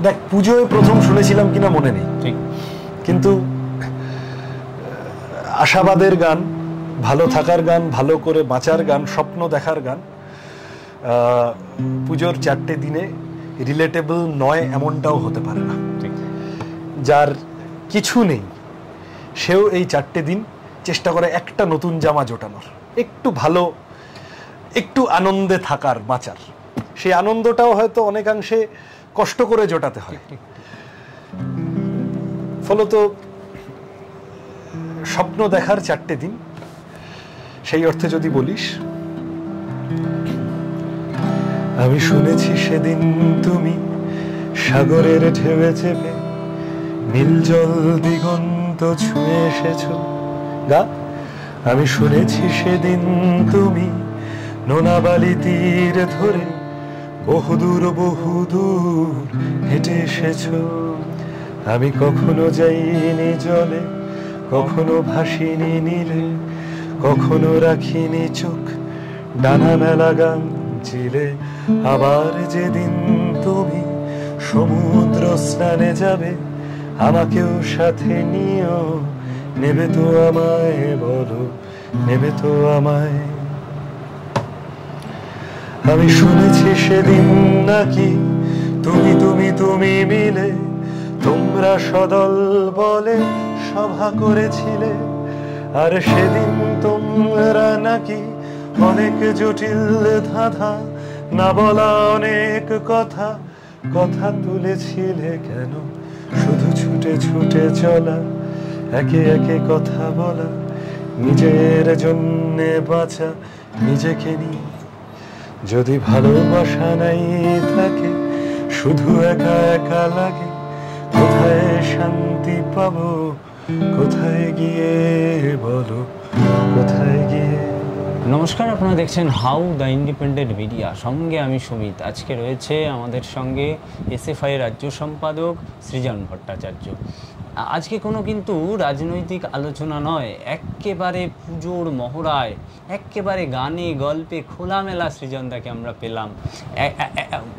দেখ, পুজোয় প্রথম শুনেছিলাম কিনা মনে নেই, ঠিক, কিন্তু আশাবাদের গান, ভালো থাকার গান, ভালো করে বাঁচার গান, স্বপ্ন দেখার গান পুজোর 4টে দিনে রিলেটেবল নয় এমনটাও হতে পারে না। ঠিক। যার কিছু নেই সেও এই 4টে দিন চেষ্টা করে একটা নতুন জামা জোটানোর, একটু ভালো, একটু আনন্দে থাকার, বাঁচার। সেই আনন্দটাও হয়তো অনেকাংশে কষ্ট করে জোটাতে হয়। ফলত স্বপ্ন দেখার 4টে দিন, সেই অর্থে যদি বলিস, আমি শুনেছি সেদিন তুমি সাগরের ঢেউয়ে চেপে নীল জল দিগন্ত ছুঁয়ে এসেছো। গা, আমি শুনেছি সেদিন তুমি নোনাবালি তীর ধরে বহুদূর বহুদূর হেঁটে এসেছো। আমি কখনো যাইনি জলে, কখনো ভাসিনি নীলে, কখনো রাখিনি চোখ ডানা মেলা গান চিলে। আবার যেদিন তুমি সমুদ্র স্নানে যাবে, আমাকেও সাথে নিও, নেবে তো আমায়, বলো নেবে তো আমায়। আমি শুনেছি সেদিন নাকি তুমি তুমি তুমি মিলে তোমরা সদল বলে সভা করেছিলে, আর সেদিন তোমরা নাকি অনেক জটিল ধাঁধা, না বলা অনেক কথা কথা তুলেছিলে। কেন শুধু ছুটে ছুটে চলা, একে একে কথা বলা, নিজের জন্যে বাঁচা নিজেকে নিয়ে। যদি ভালোবাসা নাই থাকে, শুধু একা একা লাগে, কোথায় শান্তি পাবো, কোথায় গিয়ে, বলো কোথায় গিয়ে। নমস্কার, আপনারা দেখছেন হাউ দ্য ইন্ডিপেন্ডেন্ট মিডিয়া, সঙ্গে আমি সুমিত। আজকে রয়েছে আমাদের সঙ্গে এসএফআই রাজ্য সম্পাদক সৃজন ভট্টাচার্য। আজকে কোনো কিন্তু রাজনৈতিক আলোচনা নয়, একেবারে পুজোর মহড়ায়, একেবারে গানে গল্পে খোলামেলা সৃজনদাকে আমরা পেলাম।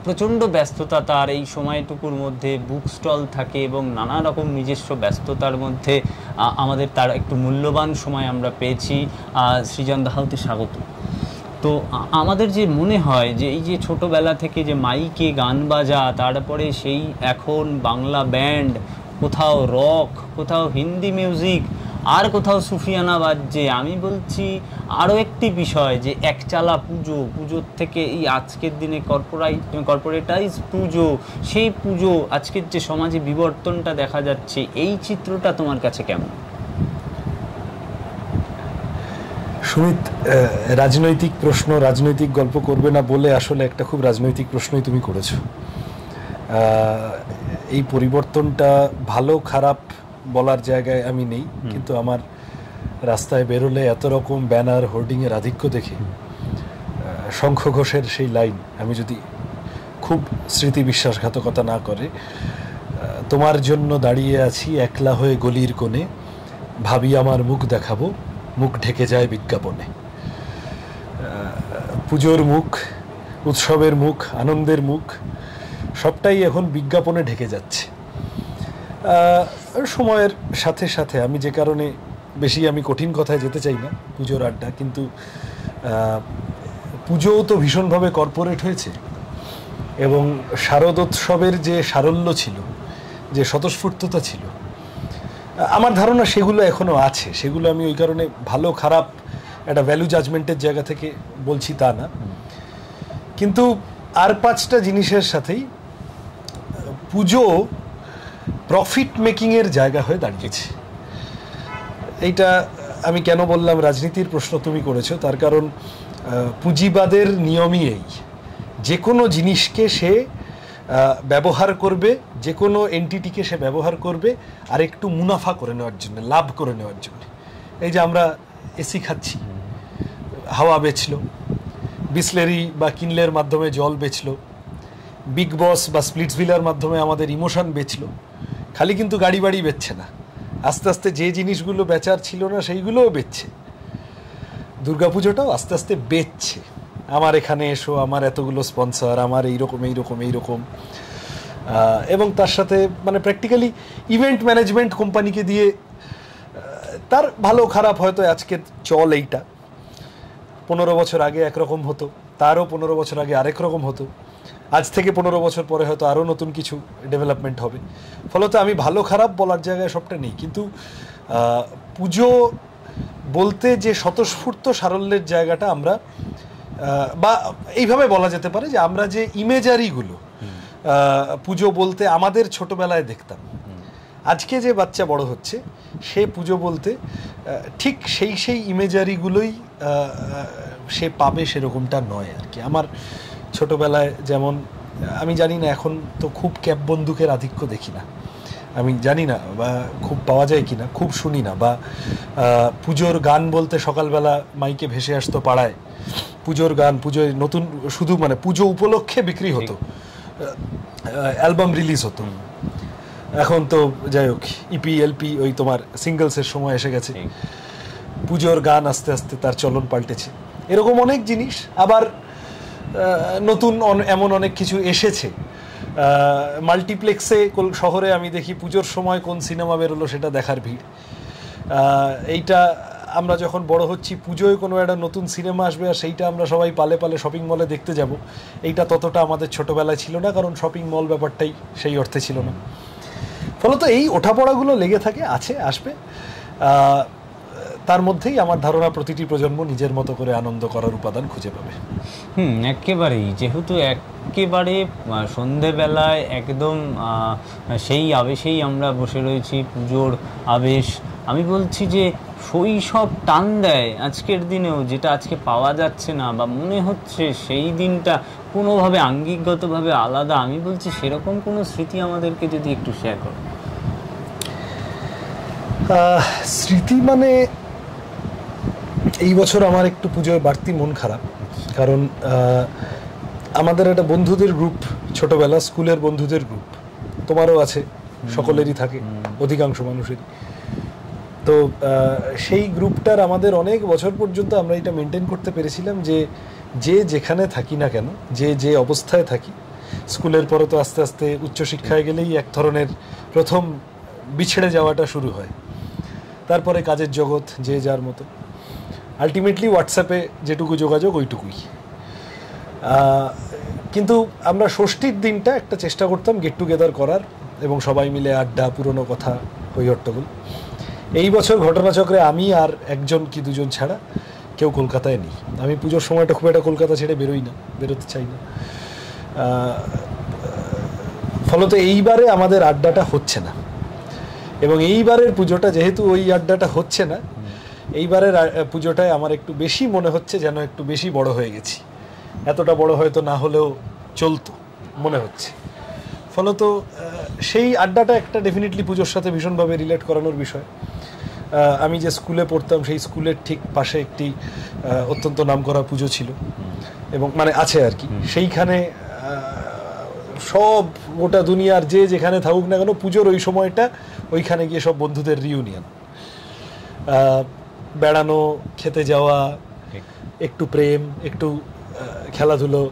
প্রচণ্ড ব্যস্ততা তার, এই সময়টুকুর মধ্যে বুক স্টল থাকে এবং নানা রকম নিজস্ব ব্যস্ততার মধ্যে আমাদের তার একটু মূল্যবান সময় আমরা পেয়েছি। সৃজনদা, হাউতে স্বাগত। তো আমাদের যে মনে হয় যে এই যে ছোটোবেলা থেকে যে মাইকে গান বাজা, তারপরে সেই এখন বাংলা ব্যান্ড, কোথাও রক, কোথাও হিন্দি মিউজিক, আর কোথাও সুফিয়ানা বাজছে। আমি বলছি আরও একটি বিষয় যে একচালা পুজো, পুজোর থেকে এই আজকের দিনে কর্পোরেটাইজ পুজো, সেই পুজো, আজকের যে সমাজে বিবর্তনটা দেখা যাচ্ছে, এই চিত্রটা তোমার কাছে কেমন? সুমিত, রাজনৈতিক প্রশ্ন, রাজনৈতিক গল্প করবে না বলে আসলে একটা খুব রাজনৈতিক প্রশ্নই তুমি করেছো। এই পরিবর্তনটা ভালো খারাপ বলার জায়গায় আমি নেই, কিন্তু আমার রাস্তায় বেরোলে এত রকম ব্যানার হোর্ডিংয়ের আধিক্য দেখে শঙ্খ ঘোষের সেই লাইন, আমি যদি খুব স্মৃতি বিশ্বাসঘাতকতা না করে, তোমার জন্য দাঁড়িয়ে আছি একলা হয়ে গলির কোণে, ভাবি আমার মুখ দেখাবো, মুখ ঢেকে যায় বিজ্ঞাপনে। পুজোর মুখ, উৎসবের মুখ, আনন্দের মুখ, সবটাই এখন বিজ্ঞাপনে ঢেকে যাচ্ছে। সময়ের সাথে সাথে, আমি যে কারণে বেশি আমি কঠিন কথায় যেতে চাই না, পুজোর আড্ডা, কিন্তু পুজোও তো ভীষণভাবে কর্পোরেট হয়েছে এবং শারদোৎসবের যে সারল্য ছিল, যে স্বতঃস্ফূর্ততা ছিল, আমার ধারণা সেগুলো এখনও আছে। সেগুলো আমি ওই কারণে ভালো খারাপ একটা ভ্যালু জাজমেন্টের জায়গা থেকে বলছি তা না, কিন্তু আর 5টা জিনিসের সাথেই পুজো প্রফিট মেকিংয়ের জায়গা হয়ে দাঁড়িয়েছে। এইটা আমি কেন বললাম রাজনীতির প্রশ্ন তুমি করেছো, তার কারণ পুঁজিবাদের নিয়মই এই, যে কোনো জিনিসকে সে ব্যবহার করবে, যে কোনো এন্টিটিকে সে ব্যবহার করবে আর একটু মুনাফা করে নেওয়ার জন্য, লাভ করে নেওয়ার জন্য। এই যে আমরা এসি খাচ্ছি, হাওয়া বেচলো, বিসলেরি বা কিনলের মাধ্যমে জল বেচলো, বিগ বস বা স্প্লিটসভিলার মাধ্যমে আমাদের ইমোশন বেচলো। খালি কিন্তু গাড়ি বাড়ি বেচছে না, আস্তে আস্তে যে জিনিসগুলো বেচার ছিল না সেইগুলোও বেচছে। দুর্গাপুজোটাও আস্তে আস্তে বেচছে, আমার এখানে এসো, আমার এতগুলো স্পন্সর, আমার এইরকম এইরকম এইরকম। এবং তার সাথে মানে প্র্যাকটিক্যালি ইভেন্ট ম্যানেজমেন্ট কোম্পানিকে দিয়ে তার ভালো খারাপ হয়তো আজকের চল এইটা, 15 বছর আগে একরকম হতো, তারও 15 বছর আগে আরেক রকম হতো, আজ থেকে 15 বছর পরে হয়তো আরও নতুন কিছু ডেভেলপমেন্ট হবে। ফলত আমি ভালো খারাপ বলার জায়গায় সবটা নেই, কিন্তু পুজো বলতে যে স্বতঃস্ফূর্ত সারল্যের জায়গাটা আমরা, বা এইভাবে বলা যেতে পারে যে আমরা যে ইমেজারিগুলো পুজো বলতে আমাদের ছোটবেলায় দেখতাম, আজকে যে বাচ্চা বড় হচ্ছে সে পুজো বলতে ঠিক সেই ইমেজারিগুলোই সে পাবে সেরকমটা নয় আর কি। আমার ছোটবেলায় যেমন, আমি জানি না এখন তো খুব ক্যাপ বন্দুকের আধিক্য দেখি না, আমি জানি না বা খুব পাওয়া যায় কি না, খুব শুনি না, বা পুজোর গান বলতে সকালবেলা মাইকে ভেসে আসতো পাড়ায় পুজোর গান, পুজোয় নতুন শুধু মানে পুজো উপলক্ষে বিক্রি হতো, অ্যালবাম রিলিজ হতো। এখন তো যাই হোক ইপি এলপি ওই তোমার সিঙ্গলসের সময় এসে গেছে, পুজোর গান আস্তে আস্তে তার চলন পাল্টেছে, এরকম অনেক জিনিস। আবার নতুন এমন অনেক কিছু এসেছে, মাল্টিপ্লেক্সে শহরে আমি দেখি পুজোর সময় কোন সিনেমা বেরোলো সেটা দেখার ভিড়। এইটা আমরা যখন বড় হচ্ছি পুজোয় কোনো একটা নতুন সিনেমা আসবে আর সেইটা আমরা সবাই পালে পালে শপিং মলে দেখতে যাব, এইটা ততটা আমাদের ছোটোবেলায় ছিল না, কারণ শপিং মল ব্যাপারটাই সেই অর্থে ছিল না। ফলত এই ওঠাপড়াগুলো লেগে থাকে, আছে, আসবে। তার মধ্যেই আমার ধারণা প্রতিটি প্রজন্ম নিজের মতো করে আনন্দ করার উপাদান খুঁজে পাবে। একেবারেই, যেহেতু একেবারে সন্ধেবেলায় একদম সেই আবেশেই আমরা বসে রয়েছি, পুজোর আবেশ, আমি বলছি যে শৈশব টান দেয় আজকের দিনেও, যেটা আজকে পাওয়া যাচ্ছে না বা মনে হচ্ছে সেই দিনটা কোনোভাবে আঙ্গিকগতভাবে আলাদা। আমি বলছি সেরকম কোনো স্মৃতি আমাদেরকে যদি একটু শেয়ার করো। স্মৃতি মানে এই বছর আমার একটু পুজোয় বাড়তি মন খারাপ, কারণ আমাদের একটা বন্ধুদের গ্রুপ, ছোটবেলা স্কুলের বন্ধুদের গ্রুপ, তোমারও আছে, সকলেরই থাকে, অধিকাংশ মানুষেরই। তো সেই গ্রুপটার আমাদের অনেক বছর পর্যন্ত আমরা এটা মেনটেন করতে পেরেছিলাম যে যে যেখানে থাকি না কেন, যে যে অবস্থায় থাকি, স্কুলের পরে তো আস্তে আস্তে উচ্চশিক্ষায় গেলেই এক ধরনের প্রথম বিছড়ে যাওয়াটা শুরু হয়, তারপরে কাজের জগৎ যে যার মতো, আলটিমেটলি হোয়াটসঅ্যাপে যেটুকু যোগাযোগ ওইটুকুই। কিন্তু আমরা ষষ্ঠীর দিনটা একটা চেষ্টা করতাম গেট টুগেদার করার, এবং সবাই মিলে আড্ডা, পুরনো কথা, হই হট্টগোল। এই বছর ঘটনাচক্রে আমি আর একজন কি দুজন ছাড়া কেউ কলকাতায় নেই। আমি পুজোর সময়টা খুব একটা কলকাতা ছেড়ে বেরোই না, বেরোতে চাই না। ফলত এইবারে আমাদের আড্ডাটা হচ্ছে না, এবং এইবারের পুজোটা যেহেতু ওই আড্ডাটা হচ্ছে না, এইবারের পুজোটায় আমার একটু বেশি মনে হচ্ছে যেন একটু বেশি বড় হয়ে গেছি। এতটা বড় হয়তো না হলেও চলতো মনে হচ্ছে। ফলত সেই আড্ডাটা একটা ডেফিনেটলি পুজোর সাথে ভীষণভাবে রিলেট করানোর বিষয়। আমি যে স্কুলে পড়তাম সেই স্কুলের ঠিক পাশে একটি অত্যন্ত নামকরা পুজো ছিল, এবং মানে আছে আর কি, সেইখানে সব গোটা দুনিয়ার যে যেখানে থাকুক না কেন পুজোর ওই সময়টা ওইখানে গিয়ে সব বন্ধুদের রিউনিয়ন, বেড়ানো, খেতে যাওয়া, একটু প্রেম, একটু খেলাধুলো,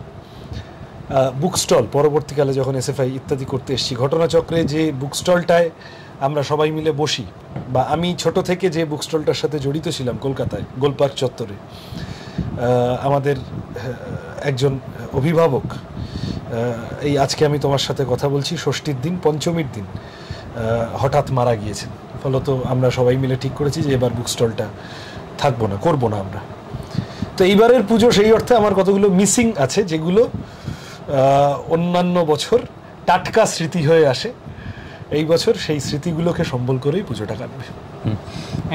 বুক স্টল, পরবর্তীকালে যখন এসএফআই ইত্যাদি করতে এসেছি, ঘটনাচক্রে যে বুক স্টলটায় আমরা সবাই মিলে বসি, বা আমি ছোট থেকে যে বুক স্টলটার সাথে জড়িত ছিলাম কলকাতায় গোলপার্ক চত্বরে, আমাদের একজন অভিভাবক, এই আজকে আমি তোমার সাথে কথা বলছি ষষ্ঠীর দিন, পঞ্চমীর দিন হঠাৎ মারা গিয়েছেন। ফলত আমরা সবাই মিলে ঠিক করেছি যে এবার বুক স্টলটা থাকবো না, করবো না আমরা। তো এইবারের পুজো সেই অর্থে আমার কতগুলো মিসিং আছে, যেগুলো অন্যান্য বছর টাটকা স্মৃতি হয়ে আসে, এই বছর সেই স্মৃতিগুলোকে সম্বল করেই পুজোটা কাটবে।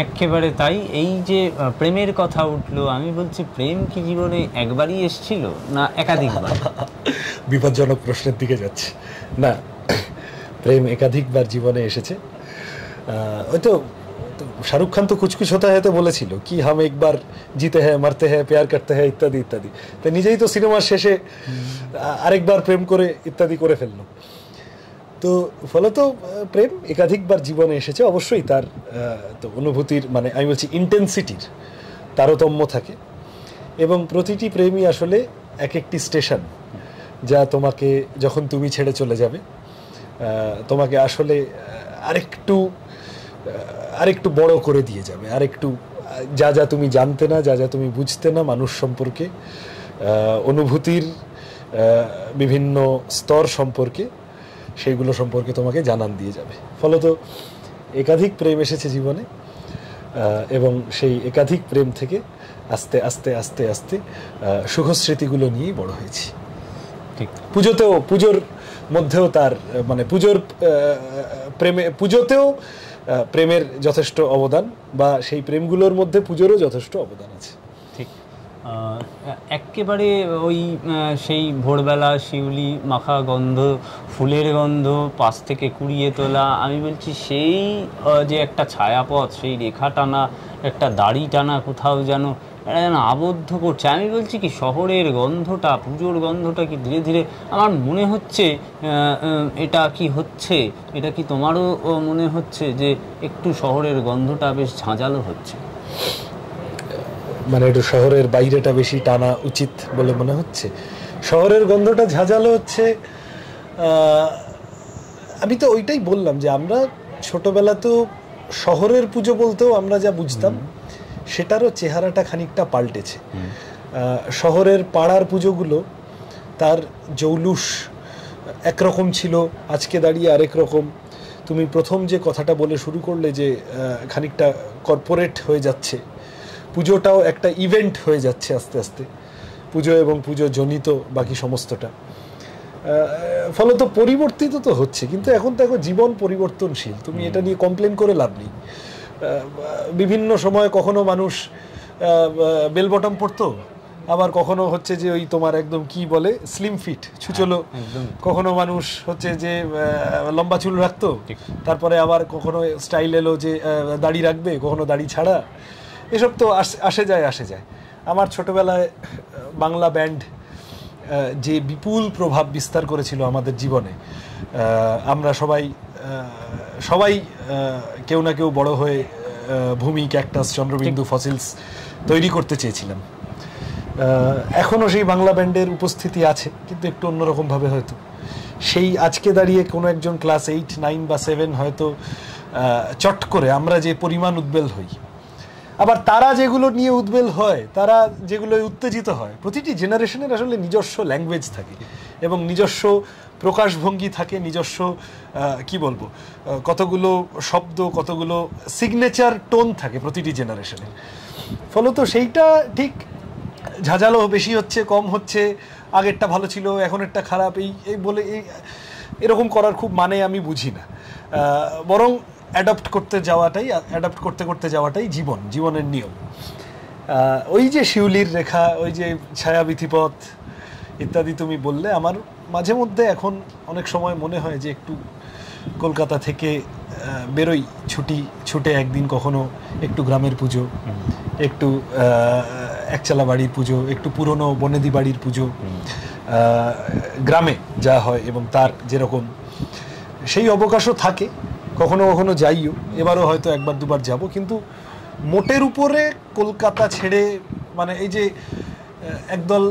একেবারে তাই। এই যে প্রেমের কথা উঠলো, আমি বলছি প্রেম কি জীবনে একবারই এসেছিল না একাধিকবার? বিপজ্জনক প্রশ্নের দিকে যাচ্ছে। না, প্রেম একাধিকবার জীবনে এসেছে। ওই তো শাহরুখ খান তো কুছ কুছ হোতা হ্যায় তো বলেছিল কি হাম একবার জিতে হ্যায়, মারতে হ্যায়, প্যার করতে হ্যায়, ইত্যাদি ইত্যাদি। তো নিজেই তো সিনেমার শেষে আরেকবার প্রেম করে ইত্যাদি করে ফেললো। তো ফলত প্রেম একাধিকবার জীবনে এসেছে, অবশ্যই তার তো অনুভূতির মানে আমি বলছি ইন্টেন্সিটির তারতম্য থাকে, এবং প্রতিটি প্রেমই আসলে এক একটি স্টেশন, যা তোমাকে যখন তুমি ছেড়ে চলে যাবে তোমাকে আসলে আরেকটু আরেকটু বড় করে দিয়ে যাবে, আরেকটু যা যা তুমি জানতে না, যা যা তুমি বুঝতে না মানুষ সম্পর্কে, অনুভূতির বিভিন্ন স্তর সম্পর্কে, সেইগুলো সম্পর্কে তোমাকে জানান দিয়ে যাবে। ফলত একাধিক প্রেম এসেছে জীবনে, এবং সেই একাধিক প্রেম থেকে আস্তে আস্তে আস্তে আস্তে সুখস্মৃতিগুলো নিয়েই বড় হয়েছি। ঠিক, পুজোর মধ্যেও তার মানে পুজোতেও প্রেমের যথেষ্ট অবদান, বা সেই প্রেমগুলোর মধ্যে পুজোরও যথেষ্ট অবদান আছে। ঠিক, একেবারে ওই সেই ভোরবেলা শিউলি মাখা গন্ধ, ফুলের গন্ধ পাশ থেকে কুড়িয়ে তোলা, আমি বলছি সেই যে একটা ছায়াপথ, সেই রেখা টানা, একটা দাড়ি টানা কোথাও যেন এটা যেন আবদ্ধ করছে। আমি বলছি কি শহরের গন্ধটা, পুজোর গন্ধটা কি ধীরে ধীরে আমার মনে হচ্ছে, এটা কি হচ্ছে, এটা কি তোমারও মনে হচ্ছে যে একটু শহরের গন্ধটা বেশ ঝাঁঝালো হচ্ছে? মানে একটু শহরের বাইরেটা বেশি টানা উচিত বলে মনে হচ্ছে? শহরের গন্ধটা ঝাঁঝালো হচ্ছে, আমি তো ওইটাই বললাম যে আমরা ছোটবেলাতেও শহরের পুজো বলতেও আমরা যা বুঝতাম সেটারও চেহারাটা খানিকটা পাল্টেছে। শহরের পাড়ার পুজোগুলো তার জৌলুস একরকম ছিল, আজকে দাঁড়িয়ে আরেক রকম। তুমি প্রথম যে কথাটা বলে শুরু করলে যে খানিকটা কর্পোরেট হয়ে যাচ্ছে, পুজোটাও একটা ইভেন্ট হয়ে যাচ্ছে আস্তে আস্তে, পুজো এবং পুজো জনিত বাকি সমস্তটা। ফলত পরিবর্তিত তো হচ্ছে, কিন্তু এখন দেখো জীবন পরিবর্তনশীল, তুমি এটা নিয়ে কমপ্লেন করে লাভ নেই। বিভিন্ন সময় কখনো মানুষ বেল বটম পরতো, আবার কখনো হচ্ছে যে ওই তোমার একদম কি বলে স্লিম ফিট ছুচলো, কখনো মানুষ হচ্ছে যে লম্বা চুল রাখতো, তারপরে আবার কখনো স্টাইল এলো যে দাড়ি রাখবে, কখনো দাড়ি ছাড়া, এসব তো আসে যায়। আমার ছোটবেলায় বাংলা ব্যান্ড যে বিপুল প্রভাব বিস্তার করেছিল আমাদের জীবনে, আমরা সবাই কেউ না কেউ বড় হয়ে ভূমি, ক্যাকটাস, চন্দ্রবিন্দু, ফসিলস তৈরি করতে চেয়েছিলাম। এখনও সেই বাংলা ব্যান্ডের উপস্থিতি আছে, কিন্তু একটু অন্যরকমভাবে হয়তো। সেই আজকে দাঁড়িয়ে কোনো একজন ক্লাস 8, 9 বা 7 হয়তো চট করে আমরা যে পরিমাণ উদ্বেল হই, আবার তারা যেগুলো নিয়ে উদ্বেল হয়, তারা যেগুলো উত্তেজিত হয়, প্রতিটি জেনারেশনের আসলে নিজস্ব ল্যাঙ্গুয়েজ থাকে এবং নিজস্ব প্রকাশভঙ্গি থাকে, নিজস্ব কি বলবো কতগুলো শব্দ, কতগুলো সিগনেচার টোন থাকে প্রতিটি জেনারেশনে। ফলত সেইটা ঠিক ঝাঁঝালো বেশি হচ্ছে, কম হচ্ছে, আগেরটা ভালো ছিল এখনেরটা খারাপ, এই বলে এরকম করার খুব মানে আমি বুঝি না। বরং অ্যাডাপ্ট করতে করতে যাওয়াটাই জীবনের নিয়ম। ওই যে শিউলির রেখা, ওই যে ছায়াবিথিপথ ইত্যাদি তুমি বললে, আমার মাঝে মধ্যে এখন অনেক সময় মনে হয় যে একটু কলকাতা থেকে বেরোই ছুটে একদিন, কখনো একটু গ্রামের পুজো, একটু একচালা বাড়ির পুজো, একটু পুরনো বনেদি বাড়ির পুজো, গ্রামে যা হয় এবং তার যেরকম সেই অবকাশও থাকে, কখনো কখনো যাইও, এবারও হয়তো একবার দুবার যাব। কিন্তু মোটের উপরে কলকাতা ছেড়ে, মানে এই যে একদল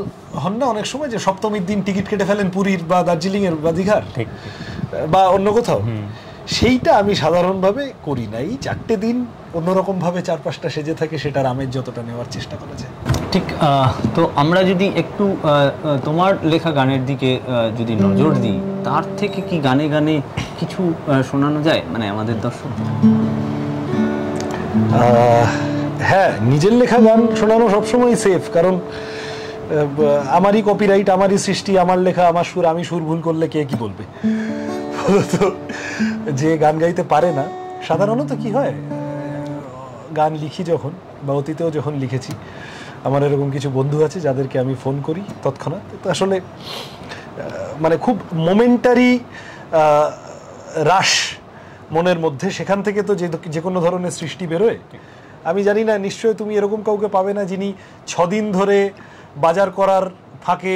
হন না অনেক সময় যে সপ্তমীর দিন টিকিট কেটে ফেলেন পুরীর বা দার্জিলিংয়ের বা দীঘার বা অন্য কোথাও, সেইটা আমি সাধারণভাবে করি না। এই 4টে দিন অন্যরকমভাবে 4-5টা সেজে থাকে, সেটার আমেজ যতটা নেওয়ার চেষ্টা করা যায়। ঠিক। তো আমরা যদি একটু তোমার লেখা গানের দিকে যদি নজর দিই, তার থেকে কি গানে গানে কিছু শোনানো যায় মানে আমাদের দর্শক? হ্যাঁ, নিজের লেখা গান শোনানো সবসময় সেফ, কারণ আমারই কপিরাইট, আমারই সৃষ্টি, আমার লেখা, আমার সুর, আমি সুর ভুল করলে কে কি বলবে। তো যে গান গাইতে পারে না, সাধারণত কি হয়, গান লিখি যখন বা অতীতেও যখন লিখেছি, আমার এরকম কিছু বন্ধু আছে যাদেরকে আমি ফোন করি তৎক্ষণাৎ। তো আসলে মানে খুব মোমেন্টারি রাশ মনের মধ্যে, সেখান থেকে তো যে কোনো ধরনের সৃষ্টি বেরোয়। আমি জানি না, নিশ্চয়ই তুমি এরকম কাউকে পাবে না যিনি 6 দিন ধরে বাজার করার ফাঁকে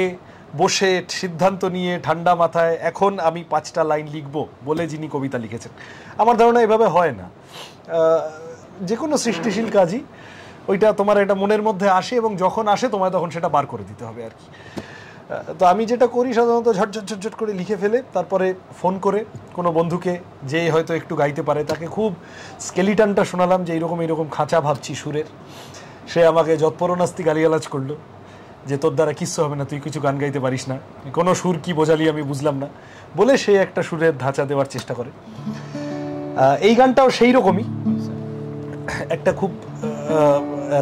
বসে সিদ্ধান্ত নিয়ে ঠান্ডা মাথায় এখন আমি 5টা লাইন লিখব বলে যিনি কবিতা লিখেছেন। আমার ধারণা এভাবে হয় না। যে কোনো সৃষ্টিশীল কাজই ওইটা তোমার এটা মনের মধ্যে আসে, এবং যখন আসে তোমায় তখন সেটা বার করে দিতে হবে আর কি। তো আমি যেটা করি সাধারণত ঝটঝট ঝটঝট করে লিখে ফেলে তারপরে ফোন করে কোনো বন্ধুকে যে হয়তো একটু গাইতে পারে তাকে খুব স্কেলিটানটা শোনালাম যে এইরকম খাঁচা ভাবছি সুরের। সে আমাকে যৎপরনাস্তি গালিগালাজ করলো যে তোর দ্বারা কিচ্ছু হবে না, তুই কিছু গান গাইতে পারিস না, কোনো সুর কি বোঝালি আমি বুঝলাম না, বলে সে একটা সুরের ধাঁচা দেওয়ার চেষ্টা করে। এই গানটাও সেই রকমই, একটা খুব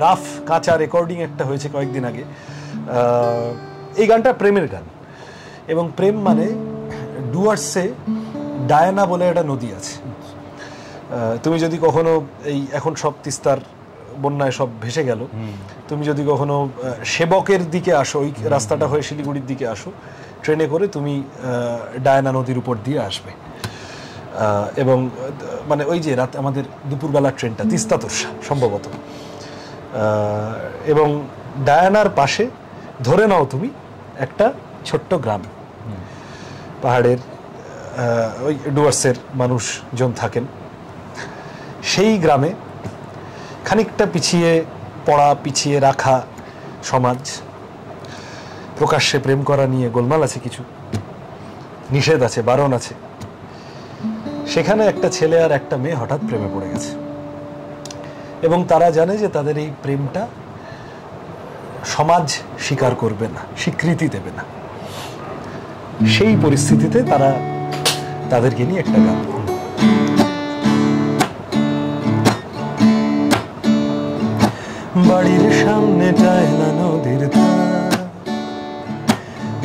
রাফ কাঁচা রেকর্ডিং একটা হয়েছে কয়েকদিন আগে। এই গানটা প্রেমের গান, এবং প্রেম মানে ডুয়ার্সে ডায়ানা বলে একটা নদী আছে। তুমি যদি কখনো এই এখন সব তিস্তার বন্যায় সব ভেসে গেল, তুমি যদি কখনো সেবকের দিকে আসো, ওই রাস্তাটা হয়ে শিলিগুড়ির দিকে আসো ট্রেনে করে, তুমি ডায়ানা নদীর উপর দিয়ে আসবে। এবং মানে ওই যে রাত আমাদের দুপুরবেলার ট্রেনটা তিস্তা তোরসা সম্ভবত, এবং ডায়ানার পাশে ধরে নাও তুমি একটা ছোট্ট গ্রাম, পাহাড়ের ওই ডুয়ার্সের মানুষজন থাকেন। সেই গ্রামে খানিকটা পিছিয়ে পড়া, পিছিয়ে রাখা সমাজ, প্রকাশ্যে প্রেম করা নিয়ে গোলমাল আছে, কিছু নিষেধ আছে, বারণ আছে। সেখানে একটা ছেলে আর একটা মেয়ে হঠাৎ প্রেমে পড়ে গেছে, এবং তারা জানে যে তাদের এই প্রেমটা সমাজ স্বীকার করবে না, স্বীকৃতি দেবে না। সেই পরিস্থিতিতে তারা তাদেরকে নিয়ে একটা গান। বাড়ির সামনে ডায়না নদীর ধার,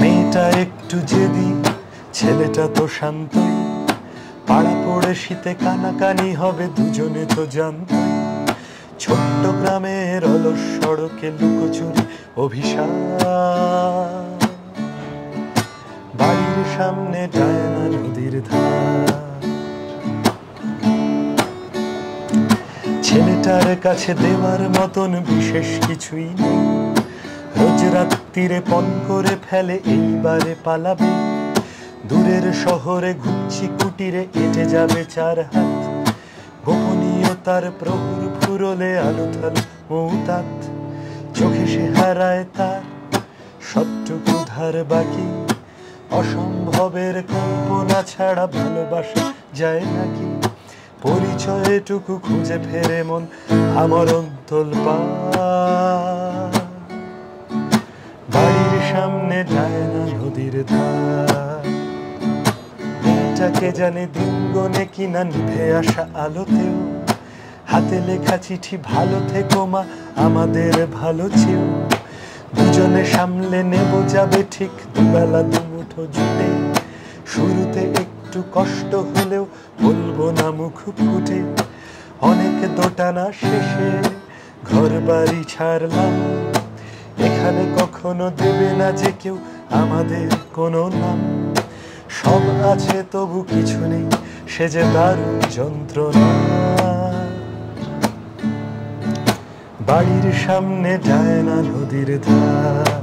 মেয়েটা একটু জেদি, ছেলেটা তো শান্তই, পাড়া পড়ে শীতে কানাকানি হবে দুজনে তো জানতই। ছোট্ট গ্রামের অলস সড়কে লুকোচুরি অভিশাপ, বাড়ির সামনে ডায়না নদীর ধার। ছেলেটার কাছে দেওয়ার মতন বিশেষ কিছুই নেই, রোজ রাত্রিরে পণ করে ফেলে এইবারে পালাবে। দূরের শহরে ঘুরছি কুটিরে এঁটে যাবে 4 হাত, গোপনীয়তার প্রহর ফুরলে আলো থালো মৌতাত। চোখে সে হারায় তার সবটুকু ধার বাকি, অসম্ভবের কল্পনা ছাড়া ভালোবাসা যায় নাকি। পরিচয়টুকু খুঁজে ফেরে মন আমার অন্তল বাড়ির সামনে ডায়না নদীর ধার। মেয়েটাকে জানে দিন গনে কিনা নিভে আসা আলোতেও, হাতে লেখা চিঠি ভালো থেকো মা আমাদের ভালো চেও। দুজনে সামলে নেব যাবে ঠিক দুবেলা দুমুঠো জুটে, শুরুতে একটু কষ্ট হলেও বলবো না মুখ ফুটে। অনেক দোটানা শেষে ঘর বাড়ি ছাড়লাম, এখানে কখনো দেবে না যে কেউ আমাদের কোনো নাম। সব আছে তবু কিছু নেই, সে যে দারুণ যন্ত্রণা। বাড়ির সামনে ডায়না নদীর ধার,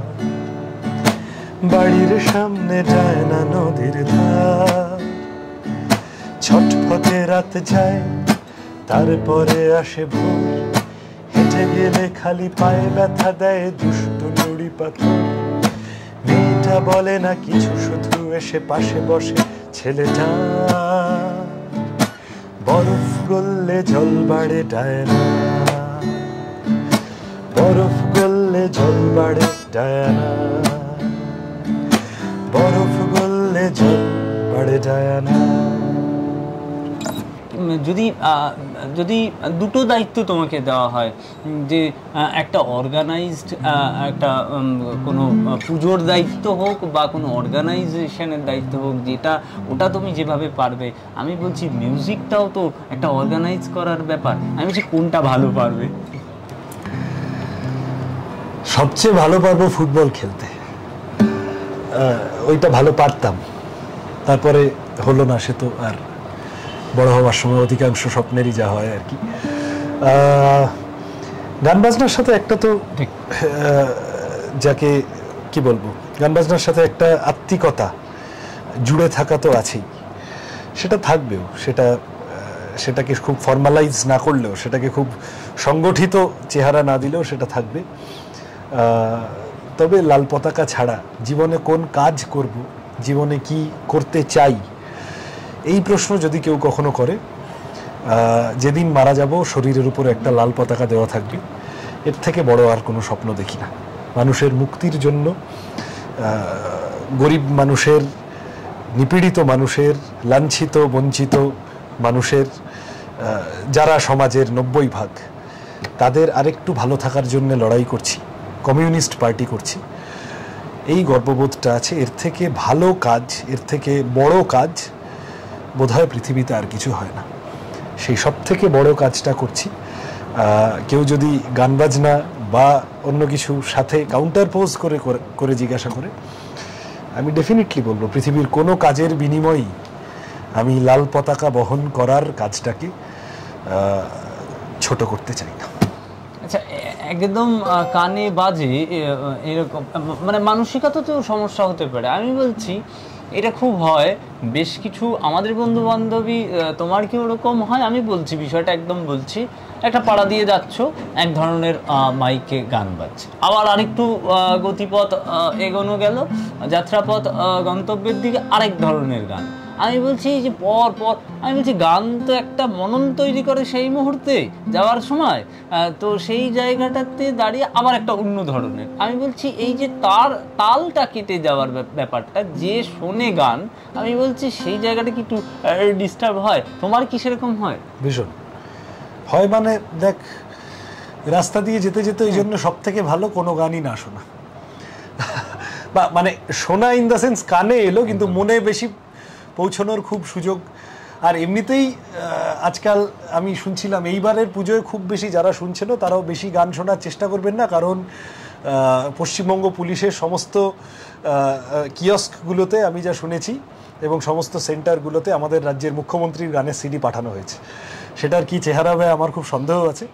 বাড়ির সামনে ডায়না নদীর ধার। ছটফটে রাত যায়, তারপরে আসে ভোর, হেঁটে গেলে খালি পায়ে ব্যথা দেয় দুষ্টু নুড়ি পাথর। মেয়েটা বলে না কিছু, শুধু এসে পাশে বসে ছেলেটা। বরফ গললে জল বাড়ে ডায়না, বরফ গললে জল বাড়ে ডায়না, বরফ গললে জল বাড়ে ডায়না। যদি যদি দুটো দায়িত্ব তোমাকে দেওয়া হয়, যে একটা অর্গানাইজড একটা কোনো পুজোর দায়িত্ব হোক বা কোনো অর্গানাইজেশনের দায়িত্ব হোক, যেটা ওটা তুমি যেভাবে পারবে, আমি বলছি মিউজিকটাও তো একটা অর্গানাইজ করার ব্যাপার, আমি বলছি কোনটা ভালো পারবে? সবচেয়ে ভালো পারবো ফুটবল খেলতে, ওইটা ভালো পারতাম, তারপরে হলো না। সে তো আর বড় হওয়ার সময় অধিকাংশ স্বপ্নেরই যা হয় আর কি। গান বাজনার সাথে একটা তো যাকে কি বলবো, গান বাজনার সাথে একটা আত্মিকতা জুড়ে থাকা তো আছেই, সেটা থাকবেও। সেটাকে খুব ফর্মালাইজ না করলেও, সেটাকে খুব সংগঠিত চেহারা না দিলেও সেটা থাকবে। তবে লাল পতাকা ছাড়া জীবনে কোন কাজ করব, জীবনে কি করতে চাই, এই প্রশ্ন যদি কেউ কখনো করে, যেদিন মারা যাব শরীরের উপর একটা লাল পতাকা দেওয়া থাকবে, এর থেকে বড় আর কোনো স্বপ্ন দেখি না। মানুষের মুক্তির জন্য, গরিব মানুষের, নিপীড়িত মানুষের, লাঞ্ছিত বঞ্চিত মানুষের, যারা সমাজের 90% তাদের আরেকটু ভালো থাকার জন্য লড়াই করছি, কমিউনিস্ট পার্টি করছি, এই গর্ববোধটা আছে। এর থেকে ভালো কাজ, এর থেকে বড় কাজ বোধহয় পৃথিবীতে আর কিছু হয় না। সেই সব থেকে বড় কাজটা করছি। কেউ যদি গান বাজনা বা অন্য কিছু সাথে কাউন্টার পোজ করে জিজ্ঞাসা করে, আমি ডেফিনেটলি বলবো পৃথিবীর কোনো কাজের বিনিময়েই আমি লাল পতাকা বহন করার কাজটাকে ছোট করতে চাই না। আচ্ছা, একদম কানে বাজে এরকম মানে মানসিকতাতেও সমস্যা হতে পারে। আমি বলছি এটা খুব হয়, বেশ কিছু আমাদের বন্ধু বান্ধবী, তোমার কি ওরকম হয়? আমি বলছি বিষয়টা একদম বলছি, একটা পাড়া দিয়ে যাচ্ছ, এক ধরনের মাইকে গান বাজছে, আবার আরেকটু গতিপথ এগোনো গেল, যাত্রাপথ গন্তব্যের দিকে আরেক ধরনের গান। আমি বলছি যে পর পর আমি বলছি গান তো একটা মনন তৈরি করে সেই মুহূর্তে যাওয়ার সময়, তো সেই জায়গাটাতে দাঁড়িয়ে আবার একটা অন্য ধরনের। আমি বলছি এই যে তালটা কেটে যাওয়ার ব্যাপারটা, যে শোনে গান, আমি বলছি সেই জায়গাটা কি একটু ডিস্টার্ব হয়? তোমার কি সেরকম হয়? ভীষণ হয়। মানে দেখ, রাস্তা দিয়ে যেতে যেতে ওই জন্য সব থেকে ভালো কোনো গানই না শোনা, বা মানে শোনা ইন দ্য সেন্স কানে এলো কিন্তু মনে বেশি পৌঁছানোর খুব সুযোগ। আর এমনিতেই আজকাল আমি শুনছিলাম এইবারের পুজোয় খুব বেশি যারা শুনছিল তারাও বেশি গান শোনার চেষ্টা করবেন না, কারণ পশ্চিমবঙ্গ পুলিশের সমস্ত কিয়স্কগুলোতে আমি যা শুনেছি এবং সমস্ত সেন্টারগুলোতে আমাদের রাজ্যের মুখ্যমন্ত্রীর গানের সিডি পাঠানো হয়েছে। সেটার কি চেহারা হবে আমার খুব সন্দেহ আছে।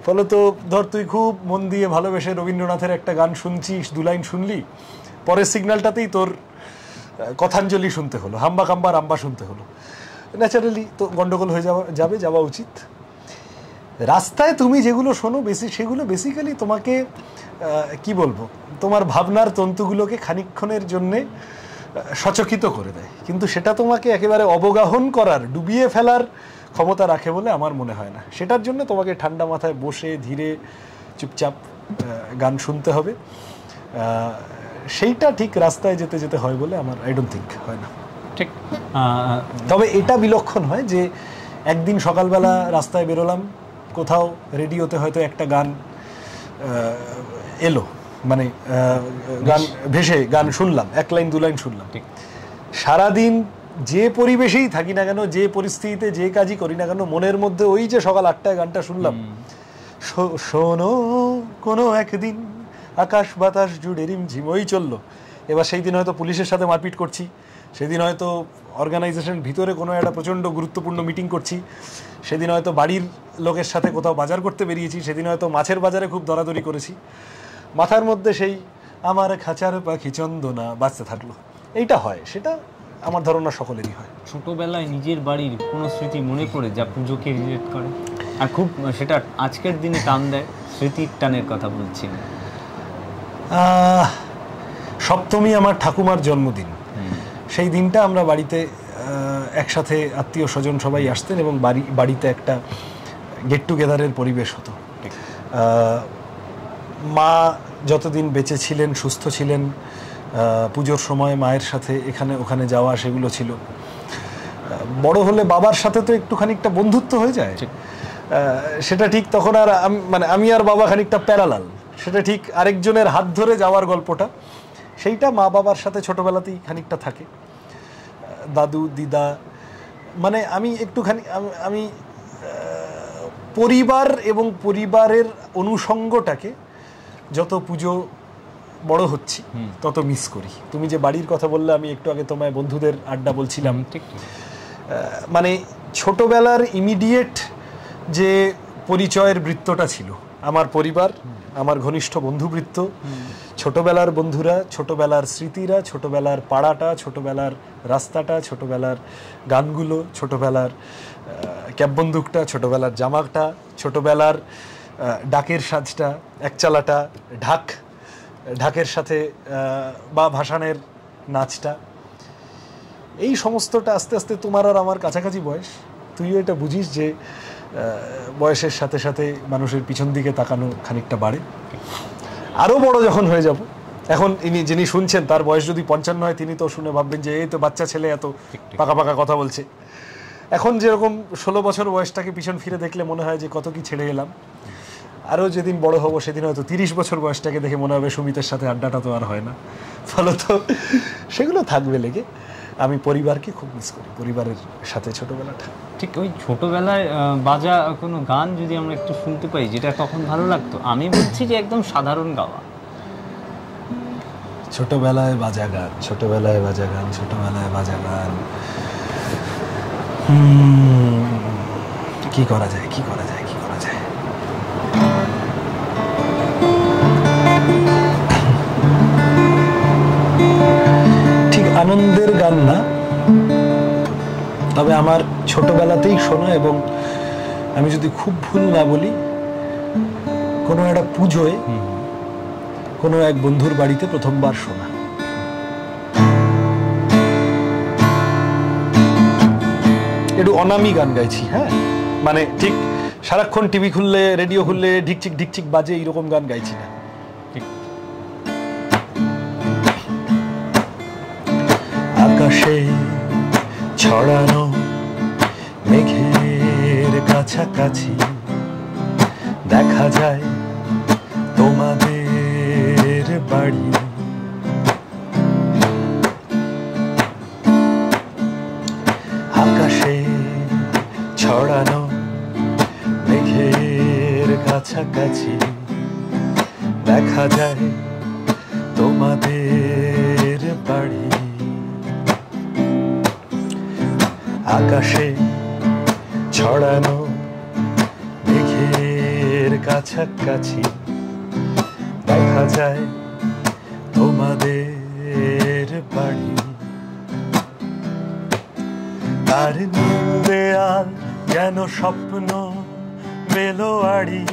ফলত ধর তুই খুব মন দিয়ে ভালোবেসে রবীন্দ্রনাথের একটা গান শুনছিস, 2 লাইন শুনলি, পরের সিগন্যালটাতেই তোর কথাঞ্জলি শুনতে হলো, হাম্বা কাম্বা রাম্বা শুনতে হলো, ন্যাচারালি তো গন্ডগোল হয়ে যাওয়া উচিত। রাস্তায় তুমি যেগুলো শোনো সেগুলো বেসিক্যালি তোমাকে কি বলবো, তোমার ভাবনার তন্তুগুলোকে খানিকক্ষণের জন্যে সচকিত করে দেয়, কিন্তু সেটা তোমাকে একেবারে অবগাহন করার, ডুবিয়ে ফেলার ক্ষমতা রাখে বলে আমার মনে হয় না। সেটার জন্য তোমাকে ঠান্ডা মাথায় বসে ধীরে চুপচাপ গান শুনতে হবে। সেইটা ঠিক রাস্তায় যেতে যেতে হয় বলে আমার আই ডোন্ট থিঙ্ক হয় না। ঠিক। তবে এটা বিলক্ষণ হয় যে একদিন সকালবেলা রাস্তায় বেরোলাম, কোথাও রেডিওতে হয়তো একটা গান এলো, মানে গান ভেসে গান শুনলাম, 1 লাইন 2 লাইন শুনলাম। ঠিক। সারাদিন যে পরিবেশেই থাকি না কেন, যে পরিস্থিতিতে যে কাজই করি না কেন, মনের মধ্যে ওই যে সকাল 8টায় গানটা শুনলাম, শোনো কোনো একদিন আকাশ বাতাস জুড়ে রিমঝিম, ওই চললো। এবার সেই দিন হয়তো পুলিশের সাথে মারপিট করছি, সেদিন হয়তো অর্গানাইজেশন ভিতরে কোনো একটা প্রচণ্ড গুরুত্বপূর্ণ মিটিং করছি, সেদিন হয়তো বাড়ির লোকের সাথে কোথাও বাজার করতে বেরিয়েছি, সেদিন হয়তো মাছের বাজারে খুব দরাদরি করেছি, মাথার মধ্যে সেই আমার খাঁচার পাখি চন্দনা বাজতে থাকলো। এইটা হয়, সেটা আমার ধারণা সকলেরই হয়। ছোটবেলায় নিজের বাড়ির কোনো স্মৃতি মনে পড়ে যা পুজোকে রিলেট করে, আর খুব সেটা আজকের দিনে টান দেয়, স্মৃতির টানের কথা বলছি। সপ্তমী আমার ঠাকুমার জন্মদিন, সেই দিনটা আমরা বাড়িতে একসাথে আত্মীয় স্বজন সবাই আসতেন এবং বাড়িতে একটা গেট টুগেদারের পরিবেশ হতো। মা যতদিন বেঁচে ছিলেন, সুস্থ ছিলেন, পুজোর সময় মায়ের সাথে এখানে ওখানে যাওয়া সেগুলো ছিল। বড় হলে বাবার সাথে তো একটু খানিকটা বন্ধুত্ব হয়ে যায়, সেটা ঠিক তখন আর মানে আমি আর বাবা খানিকটা প্যারালাল, সেটা ঠিক আরেকজনের হাত ধরে যাওয়ার গল্পটা, সেইটা মা বাবার সাথে ছোটবেলাতেই খানিকটা থাকে। দাদু দিদা, মানে আমি একটুখানি আমি পরিবার এবং পরিবারের অনুষঙ্গটাকে যত পুজো বড় হচ্ছি তত মিস করি। তুমি যে বাড়ির কথা বললে, আমি একটু আগে তোমায় বন্ধুদের আড্ডা বলছিলাম, ঠিক। মানে ছোটবেলার ইমিডিয়েট যে পরিচয়ের বৃত্তটা ছিল আমার পরিবার, আমার ঘনিষ্ঠ বন্ধুবৃত্ত, ছোটবেলার বন্ধুরা, ছোটবেলার স্মৃতিরা, ছোটবেলার পাড়াটা, ছোটবেলার রাস্তাটা, ছোটবেলার গানগুলো, ছোটবেলার ক্যাব বন্দুকটা, ছোটবেলার জামাটা, ছোটবেলার ডাকের সাজটা, একচালাটা, ঢাক, ঢাকের সাথে বা ভাসানের নাচটা, এই সমস্তটা আস্তে আস্তে তোমার আর আমার কাছাকাছি বয়স, তুইও এটা বুঝিস যে বয়সের সাথে সাথে মানুষের পিছন দিকে তাকানো খানিকটা বাড়ে। আরও বড় যখন হয়ে যাব, এখন যিনি শুনছেন তার বয়স যদি 55 হয়, তিনি তো শুনে ভাববেন যে এই তো বাচ্চা ছেলে এত পাকা পাকা কথা বলছে। এখন যেরকম 16 বছর বয়সটাকে পিছন ফিরে দেখলে মনে হয় যে কত কি ছেড়ে এলাম, আরও যেদিন বড় হব সেদিন হয়তো 30 বছর বয়সটাকে দেখে মনে হবে সুমিতের সাথে আড্ডাটা তো আর হয় না। ফলত সেগুলো থাকবে লেগে। আমি পরিবারকে খুব মিস করি, পরিবারের সাথে ছোটবেলাটা। ঠিক ওই ছোটবেলায় বাজা কোনো গান যদি আমরা একটু শুনতে পাই যেটা তখন ভালো লাগতো, আমি বলছি যে একদম সাধারণ গাওয়া। ছোটবেলায় বাজা গান, ছোটবেলায় বাজা গান, ছোটবেলায় বাজা গান, কি করা যায়, কি করা যায়, কি করা যায়? ঠিক আনন্দের গান না, তবে আমার ছোটবেলাতেই শোনা, এবং আমি যদি খুব ভুল না বলি, কোনো একটা পুজোয় কোনো এক বন্ধুর বাড়িতে প্রথমবার শোনা। একটু অনামি গান গাইছি, হ্যাঁ, মানে ঠিক সারাক্ষণ টিভি খুললে রেডিও খুললে ঢিকচিক ঢিকচিক বাজে এইরকম গান গাইছি না। আকাশে ছড়ানো মেঘের কাছাকাছি দেখা যায় তোমাদের বাড়ি, আকাশে ছড়ানো মেঘের কাছাকাছি দেখা যায় তোমাদের বাড়ি, আকাশে ছড়ানো মেঘের কাছাকাছি দেখা যায় তোমাদের বাড়ি, তার নীল দেয়াল যেন স্বপ্ন বেলোয়ারি,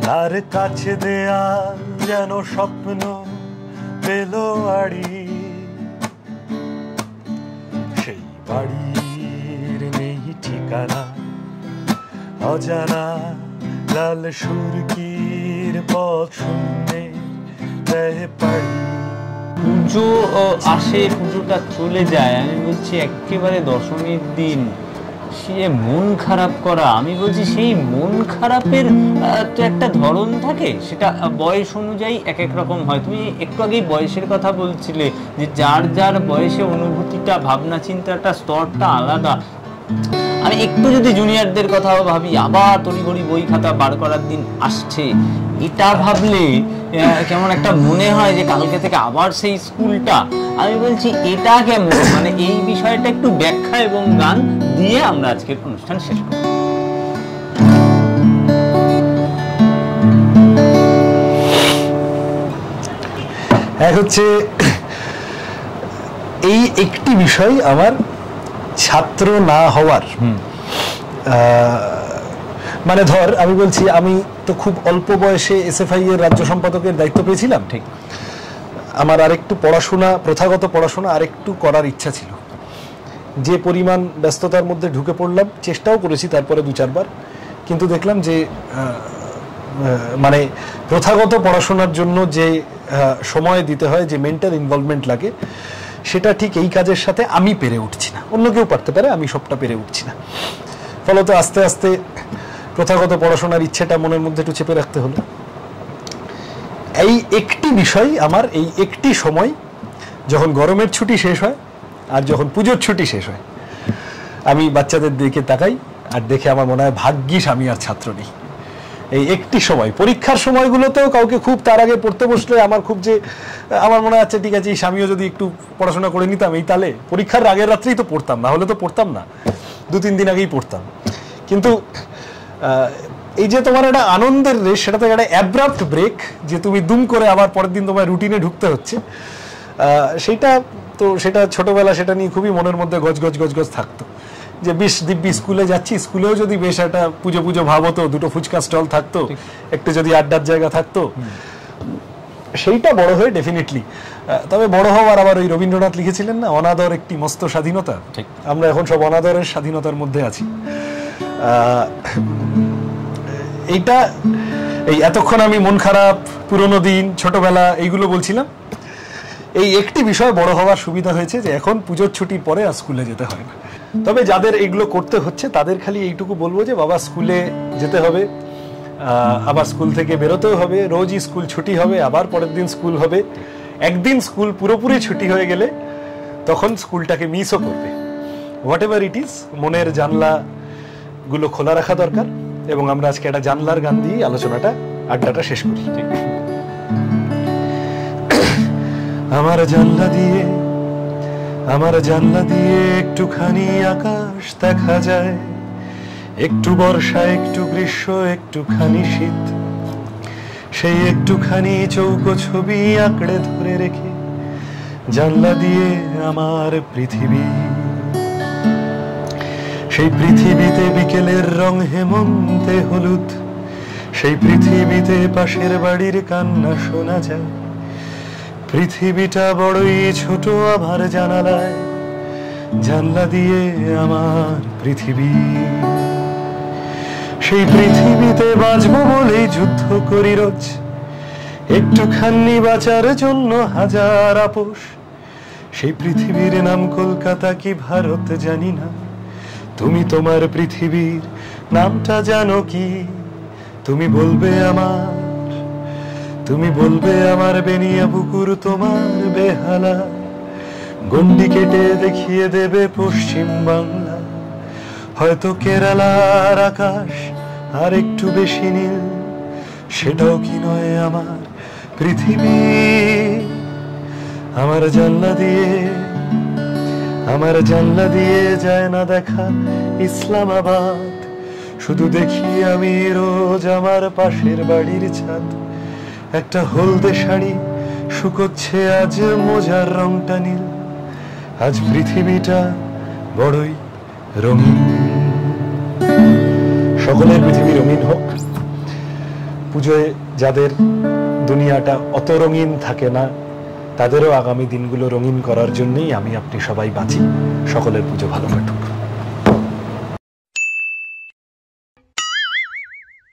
তার কাছে দেয়াল যেন স্বপ্ন বেলোয়ারি, সেই বাড়ির নেই ঠিকানা, অজানা লাল সুরকির পথ শুনতে দেয় পারি। পুজো আসে, পুজোটা চলে যায়, আমি বলছি একেবারে দশমীর দিন সে মন খারাপ করা, আমি বলছি সেই মন খারাপের তো একটা ধরন থাকে, সেটা বয়স অনুযায়ী এক এক রকম হয়। তুমি একটু আগেই বয়সের কথা বলছিলে যে যার যার বয়সে অনুভূতিটা, ভাবনা চিন্তাটা, স্তরটা আলাদা। আমি একটু যদি জুনিয়রদের কথাও ভাবি, আবার তড়িঘড়ি বই খাতা বার করার দিন আসছে, এটা ভাবলে কেমন একটা মনে হয় যে কালকে থেকে আবার সেই স্কুলটা। আমি বলছি এটা কেমন, মানে এই বিষয়টা একটু ব্যাখ্যা এবং গান দিয়ে আমরা আজকের অনুষ্ঠান শেষ করব। এক হচ্ছে এই একটি বিষয় আমার ছাত্র না হওয়ার, মানে ধর আমি বলছি আমি তো খুব অল্প বয়সে এসএফআই এর রাজ্য সম্পাদকের দায়িত্ব পেয়েছিলাম, ঠিক আমার আরেকটু পড়াশোনা, প্রথাগত পড়াশোনা আরেকটু করার ইচ্ছা ছিল। যে পরিমাণ ব্যস্ততার মধ্যে ঢুকে পড়লাম, চেষ্টাও করেছি তারপরে 2-4 বার, কিন্তু দেখলাম যে মানে প্রথাগত পড়াশোনার জন্য যে সময় দিতে হয়, যে মেন্টাল ইনভলভমেন্ট লাগে, সেটা ঠিক এই কাজের সাথে আমি পেরে উঠছি না। অন্য কেউ পারতে পারে, আমি সবটা পেরে উঠছি না। ফলত আস্তে আস্তে প্রথাগত পড়াশোনার ইচ্ছেটা মনের মধ্যে একটু চেপে রাখতে হলো। এই একটি বিষয় আমার, এই একটি সময়, যখন গরমের ছুটি শেষ হয় আর যখন পুজোর ছুটি শেষ হয়, আমি বাচ্চাদের দিকে তাকাই আর দেখে আমার মনে হয় ভাগ্যিস আমি আর ছাত্র নেই। এই একটি সময়, পরীক্ষার সময়গুলোতেও কাউকে খুব তার আগে পড়তে বসলে আমার খুব যে আমার মনে হচ্ছে ঠিক আছে আমিও যদি একটু পড়াশোনা করে নিতাম, এই তাহলে পরীক্ষার আগের রাত্রেই তো পড়তাম, না হলে তো পড়তাম না, 2-3 দিন আগেই পড়তাম। কিন্তু এই যে তোমার একটা আনন্দের রেস, সেটা তো একটা অ্যাব্রাপ্ট ব্রেক, যে তুমি দুম করে আবার পরের দিন তোমার রুটিনে ঢুকতে হচ্ছে, সেটা তো সেটা ছোটবেলা সেটা নিয়ে খুবই মনের মধ্যে গজ গজ থাকতো। যে বেশ দিব্যি স্কুলে যাচ্ছি, স্কুলেও যদি বেশ একটা পুজো পুজো ভাব হতো, দুটো ফুচকা স্টল থাকতো, একটু যদি আড্ডার জায়গা থাকতো, সেইটা বড় হয়ে ডেফিনেটলি। তবে বড় হওয়ার আবার ওই রবীন্দ্রনাথ লিখেছিলেন না, অনাদর একটি মস্ত স্বাধীনতা, আমরা এখন সব অনাদরের স্বাধীনতার মধ্যে আছি। এইটা এই এতক্ষণ আমি মন খারাপ, পুরোনো দিন, ছোটবেলা এইগুলো বলছিলাম। এই একটি বিষয় বড় হওয়ার সুবিধা হয়েছে যে এখন পুজোর ছুটির পরে আর স্কুলে যেতে হয় না। তবে যাদের এগুলো করতে হচ্ছে তাদের খালি এইটুকু বলবো যে বাবা স্কুলে যেতে হবে, আবার স্কুল থেকে বেরোতেও হবে, রোজই স্কুল ছুটি হবে, আবার পরের দিন স্কুল হবে। একদিন স্কুল পুরোপুরি ছুটি হয়ে গেলে তখন স্কুলটাকে মিসও করবে। হোয়াট এভার ইট ইজ, মনের জানলাগুলো খোলা রাখা দরকার। এবং আমরা আজকে একটা জানলার গান দিয়ে আলোচনাটা, আড্ডাটা শেষ করি। আমার জানলা দিয়ে একটুখানি আকাশ দেখা যায়, একটু বর্ষা, একটু গ্রীষ্ম, একটুখানি শীত। সেই একটুখানি চৌকো ছবি আঁকড়ে ধরে রেখে জানলা দিয়ে আমার পৃথিবী। সেই পৃথিবীতে বিকেলের রং হেমন্তে হলুদ, সেই পৃথিবীতে পাশের বাড়ির কান্না শোনা যায়। পৃথিবীটা বড়ই ছোট আমার জানালায়, জানলা দিয়ে আমার পৃথিবী। সেই পৃথিবীতে বাঁচবো বলেই যুদ্ধ করি রোজ, একটুখানি বাঁচার জন্য হাজার আপোষ। সেই পৃথিবীর নাম কলকাতা কি ভারত জানি না, তুমি তোমার পৃথিবীর নামটা জানো কি? তুমি বলবে আমার বেনিয়া পুকুর তোমার বেহালা, গন্ডি কেটে দেখিয়ে দেবে পশ্চিম বাংলা। হয়তো কেরালার আকাশ আর একটু বেশি নীল, সেটাও কি নয় আমার পৃথিবী। আমার জানলা দিয়ে যায় না দেখা ইসলামাবাদ, শুধু দেখি আমি রোজ আমার পাশের বাড়ির ছাদ। একটা হলদে শাড়ি শুকোচ্ছে আজ মোজার রংটা নীল। আজ পৃথিবীটা বড়ই রঙিন। সকলের পৃথিবী রঙিন হোক। পুজোয় যাদের দুনিয়াটা অত রঙিন থাকে না, তাদেরও আগামী দিনগুলো রঙিন করার জন্যই আমি আপনি সবাই বাঁচি। সকলের পুজো ভালো কাটুক।